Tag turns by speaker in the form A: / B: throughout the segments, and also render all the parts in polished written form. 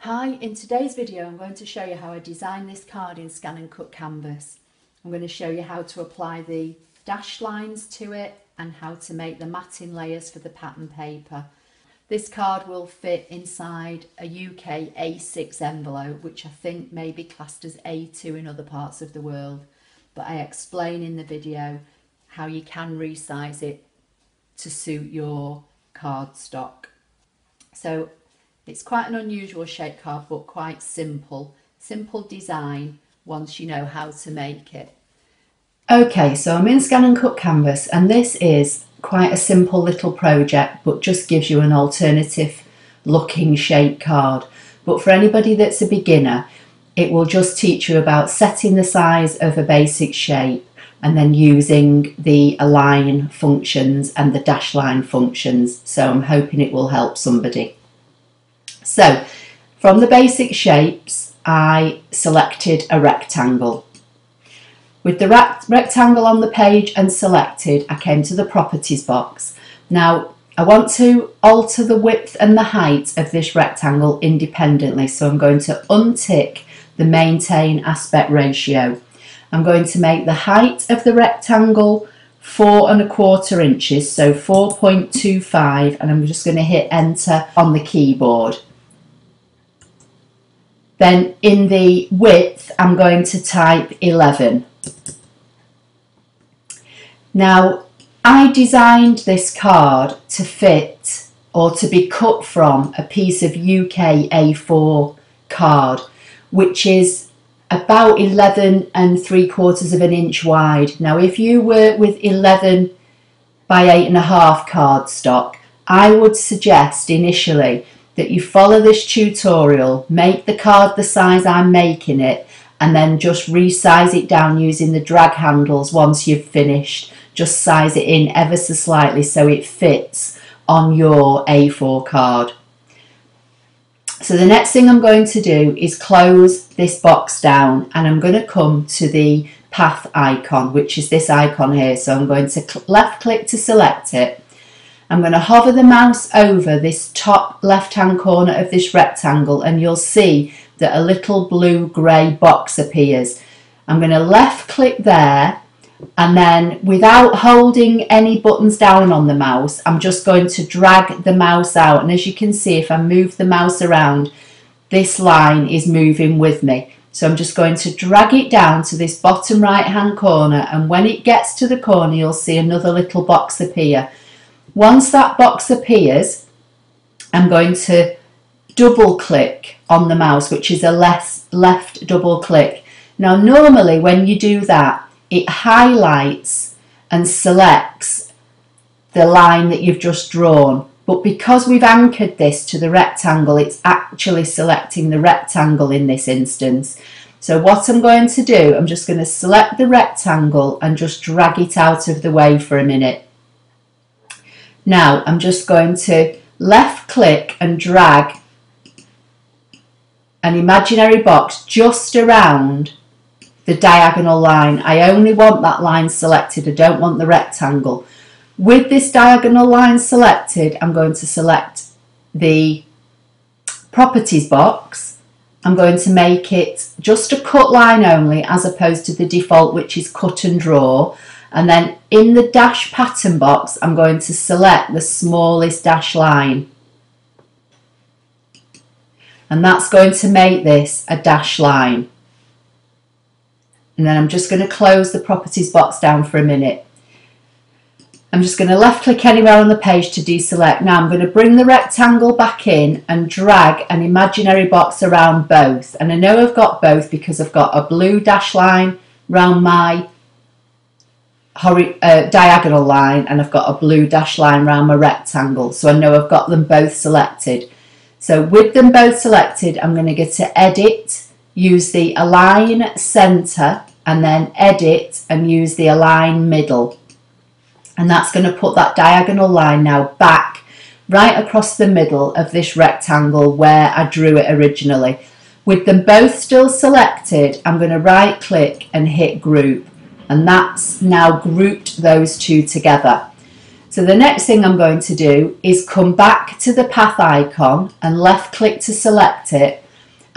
A: Hi, in today's video I'm going to show you how I designed this card in ScanNCut Canvas. I'm going to show you how to apply the dash lines to it and how to make the matting layers for the pattern paper. This card will fit inside a UK A6 envelope, which I think may be classed as A2 in other parts of the world, but I explain in the video how you can resize it to suit your card stock. So it's quite an unusual shape card, but quite simple design once you know how to make it. Okay, so I'm in ScanNCut Canvas, and this is quite a simple little project, but just gives you an alternative looking shape card. But for anybody that's a beginner, it will just teach you about setting the size of a basic shape and then using the align functions and the dash line functions. So I'm hoping it will help somebody. So from the basic shapes, I selected a rectangle. With the rectangle on the page and selected, I came to the properties box. Now I want to alter the width and the height of this rectangle independently, so I'm going to untick the maintain aspect ratio. I'm going to make the height of the rectangle 4¼ inches, so 4.25, and I'm just going to hit enter on the keyboard. Then in the width, I'm going to type 11. Now, I designed this card to fit or to be cut from a piece of UK A4 card, which is about 11¾ inch wide. Now, if you work with 11 by 8½ cardstock, I would suggest initially that you follow this tutorial, make the card the size I'm making it, and then just resize it down using the drag handles once you've finished. Just size it in ever so slightly so it fits on your A4 card. So the next thing I'm going to do is close this box down, and I'm going to come to the path icon, which is this icon here. So I'm going to left click to select it. I'm going to hover the mouse over this top left hand corner of this rectangle, and you'll see that a little blue grey box appears. I'm going to left click there, and then without holding any buttons down on the mouse, I'm just going to drag the mouse out, and as you can see, if I move the mouse around, this line is moving with me. So I'm just going to drag it down to this bottom right hand corner, and when it gets to the corner, you'll see another little box appear. Once that box appears, I'm going to double click on the mouse, which is a left double click. Now normally when you do that, it highlights and selects the line that you've just drawn, but because we've anchored this to the rectangle, it's actually selecting the rectangle in this instance. So what I'm going to do, I'm just going to select the rectangle and just drag it out of the way for a minute. Now I'm just going to left click and drag an imaginary box just around the diagonal line. I only want that line selected, I don't want the rectangle. With this diagonal line selected, I'm going to select the properties box. I'm going to make it just a cut line only, as opposed to the default, which is cut and draw. And then in the dash pattern box, I'm going to select the smallest dash line. And that's going to make this a dash line. And then I'm just going to close the properties box down for a minute. I'm just going to left click anywhere on the page to deselect. Now I'm going to bring the rectangle back in and drag an imaginary box around both. And I know I've got both because I've got a blue dash line around my diagonal line, and I've got a blue dash line around my rectangle, so I know I've got them both selected. So with them both selected, I'm going to go to edit, use the align center, and then edit and use the align middle, and that's going to put that diagonal line now back right across the middle of this rectangle where I drew it originally. With them both still selected, I'm going to right click and hit group. And that's now grouped those two together. So the next thing I'm going to do is come back to the path icon and left click to select it,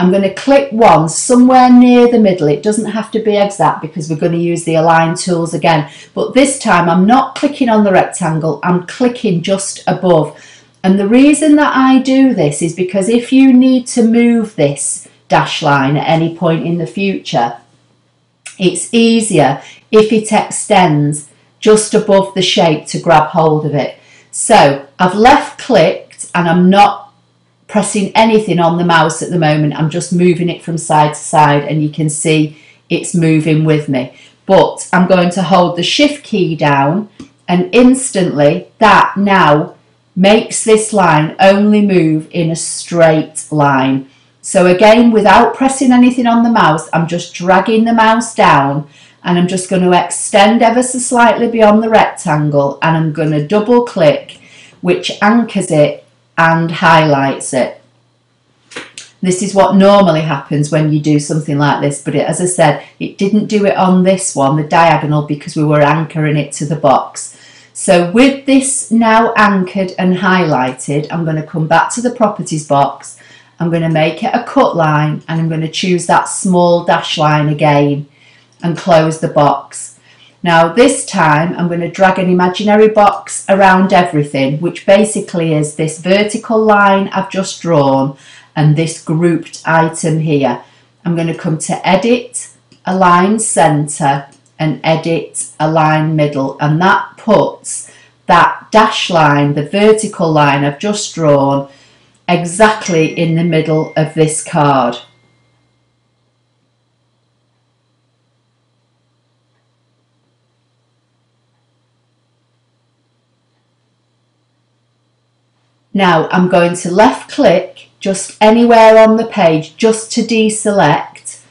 A: I'm going to click one somewhere near the middle. It doesn't have to be exact because we're going to use the align tools again. But this time I'm not clicking on the rectangle, I'm clicking just above. And the reason that I do this is because if you need to move this dash line at any point in the future, it's easier if it extends just above the shape to grab hold of it. So I've left clicked and I'm not pressing anything on the mouse at the moment. I'm just moving it from side to side and you can see it's moving with me. But I'm going to hold the shift key down and instantly that now makes this line only move in a straight line. So again, without pressing anything on the mouse, I'm just dragging the mouse down and I'm just going to extend ever so slightly beyond the rectangle and I'm going to double click, which anchors it and highlights it. This is what normally happens when you do something like this, but as I said, it didn't do it on this one, the diagonal, because we were anchoring it to the box. So with this now anchored and highlighted, I'm going to come back to the properties box, I'm going to make it a cut line and I'm going to choose that small dash line again and close the box. Now this time I'm going to drag an imaginary box around everything, which basically is this vertical line I've just drawn and this grouped item here. I'm going to come to edit, align center and edit, align middle, and that puts that dash line, the vertical line I've just drawn, exactly in the middle of this card. Now I'm going to left click just anywhere on the page just to deselect,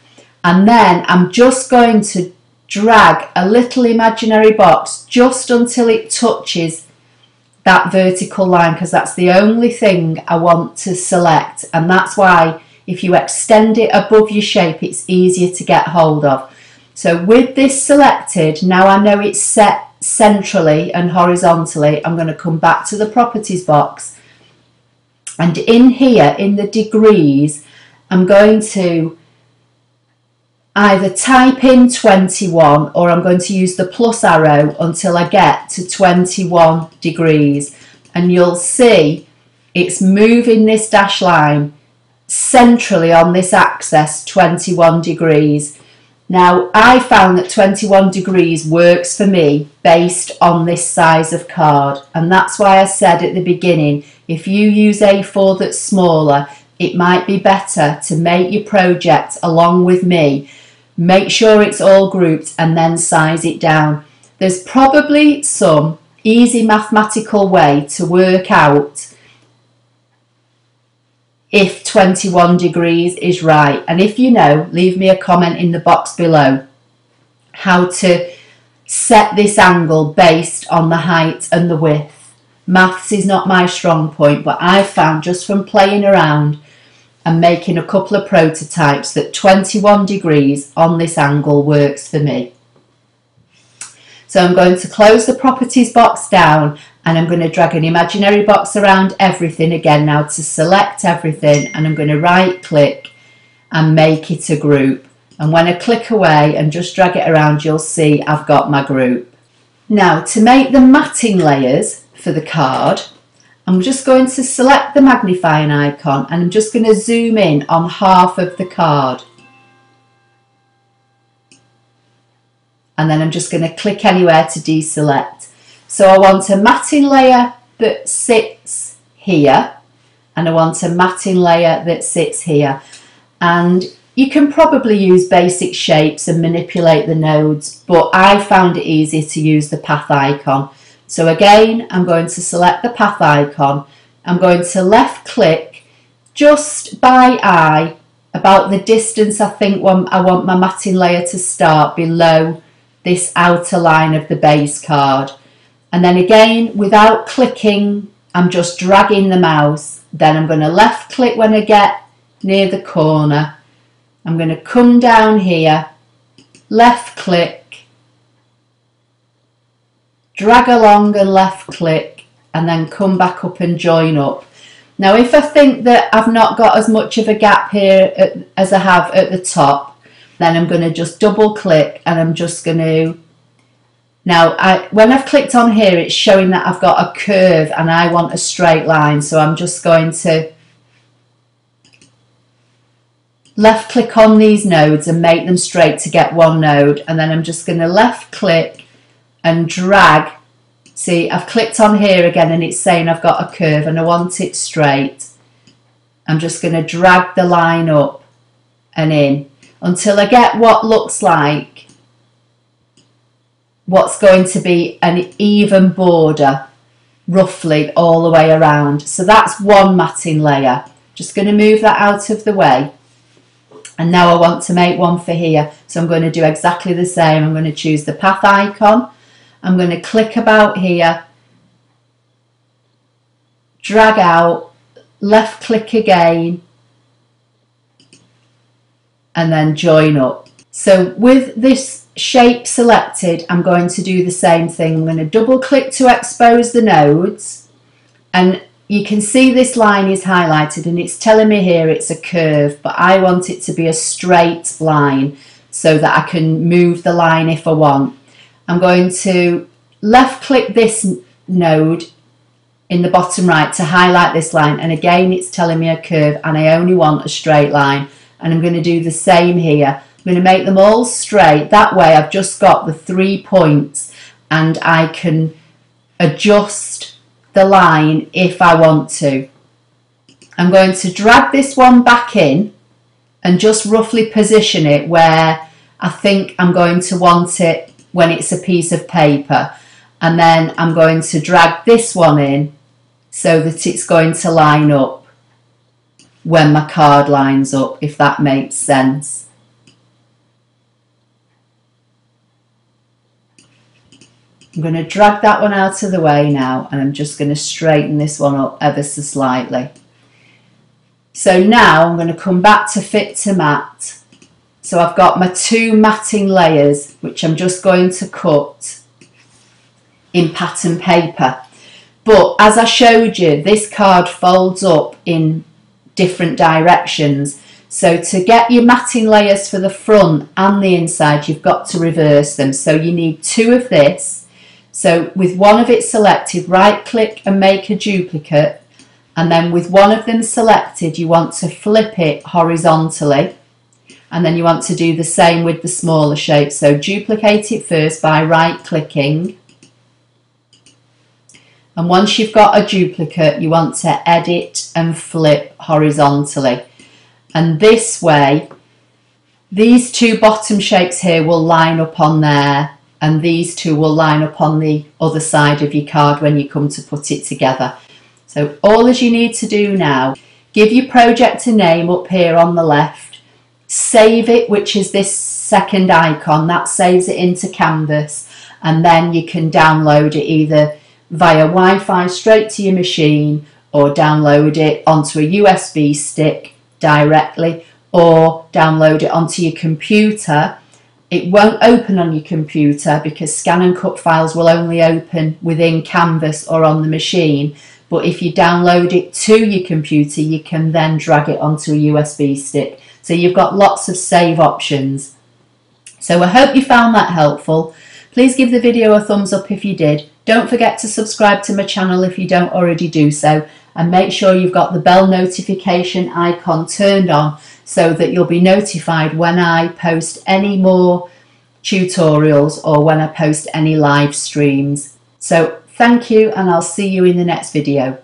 A: and then I'm just going to drag a little imaginary box just until it touches that vertical line, because that's the only thing I want to select, and that's why if you extend it above your shape it's easier to get hold of. So with this selected, now I know it's set centrally and horizontally, I'm going to come back to the properties box. And in here, in the degrees, I'm going to either type in 21 or I'm going to use the plus arrow until I get to 21 degrees. And you'll see it's moving this dash line centrally on this axis 21 degrees. Now, I found that 21 degrees works for me based on this size of card. And that's why I said at the beginning, if you use A4 that's smaller, it might be better to make your project along with me. Make sure it's all grouped and then size it down. There's probably some easy mathematical way to work out if 21 degrees is right. And if you know, leave me a comment in the box below how to set this angle based on the height and the width. Maths is not my strong point, but I've found just from playing around and making a couple of prototypes that 21 degrees on this angle works for me. So I'm going to close the properties box down and I'm going to drag an imaginary box around everything again now to select everything, and I'm going to right click and make it a group. And when I click away and just drag it around, you'll see I've got my group. Now to make the matting layers for the card, I'm just going to select the magnifying icon and I'm just going to zoom in on half of the card. And then I'm just going to click anywhere to deselect. So I want a matting layer that sits here and I want a matting layer that sits here. And you can probably use basic shapes and manipulate the nodes, but I found it easier to use the path icon. So again, I'm going to select the path icon. I'm going to left click just by eye about the distance I think I want my matting layer to start below this outer line of the base card. And then again, without clicking, I'm just dragging the mouse. Then I'm going to left click when I get near the corner. I'm going to come down here, left click, drag along and left click, and then come back up and join up. Now if I think that I've not got as much of a gap here as I have at the top, then I'm going to just double click and I'm just going to, now when I've clicked on here it's showing that I've got a curve and I want a straight line, so I'm just going to left click on these nodes and make them straight to get one node, and then I'm just going to left click and drag. See, I've clicked on here again and it's saying I've got a curve and I want it straight. I'm just going to drag the line up and in until I get what looks like what's going to be an even border roughly all the way around. So that's one matting layer. Just going to move that out of the way. And now I want to make one for here. So I'm going to do exactly the same. I'm going to choose the path icon. I'm going to click about here, drag out, left click again, and then join up. So with this shape selected, I'm going to do the same thing. I'm going to double click to expose the nodes, and you can see this line is highlighted and it's telling me here it's a curve, but I want it to be a straight line so that I can move the line if I want. I'm going to left click this node in the bottom right to highlight this line, and again it's telling me a curve and I only want a straight line, and I'm going to do the same here. I'm going to make them all straight, that way I've just got the 3 points and I can adjust the line if I want to. I'm going to drag this one back in and just roughly position it where I think I'm going to want it when it's a piece of paper, and then I'm going to drag this one in so that it's going to line up when my card lines up, if that makes sense. I'm going to drag that one out of the way now, and I'm just going to straighten this one up ever so slightly. So now I'm going to come back to fit to mat. So I've got my 2 matting layers which I'm just going to cut in pattern paper. But as I showed you, this card folds up in different directions. So to get your matting layers for the front and the inside, you've got to reverse them. So you need 2 of this. So with one of it selected, right click and make a duplicate. And then with one of them selected, you want to flip it horizontally. And then you want to do the same with the smaller shape. So duplicate it first by right clicking. And once you've got a duplicate, you want to edit and flip horizontally. And this way, these 2 bottom shapes here will line up on there, and these 2 will line up on the other side of your card when you come to put it together. So all as you need to do now, give your project a name up here on the left. Save it, which is this second icon, that saves it into Canvas, and then you can download it either via Wi-Fi straight to your machine, or download it onto a USB stick directly, or download it onto your computer. It won't open on your computer because ScanNCut files will only open within Canvas or on the machine, but if you download it to your computer, you can then drag it onto a USB stick. So you've got lots of save options. So I hope you found that helpful. Please give the video a thumbs up if you did. Don't forget to subscribe to my channel if you don't already do so, and make sure you've got the bell notification icon turned on so that you'll be notified when I post any more tutorials or when I post any live streams. So thank you, and I'll see you in the next video.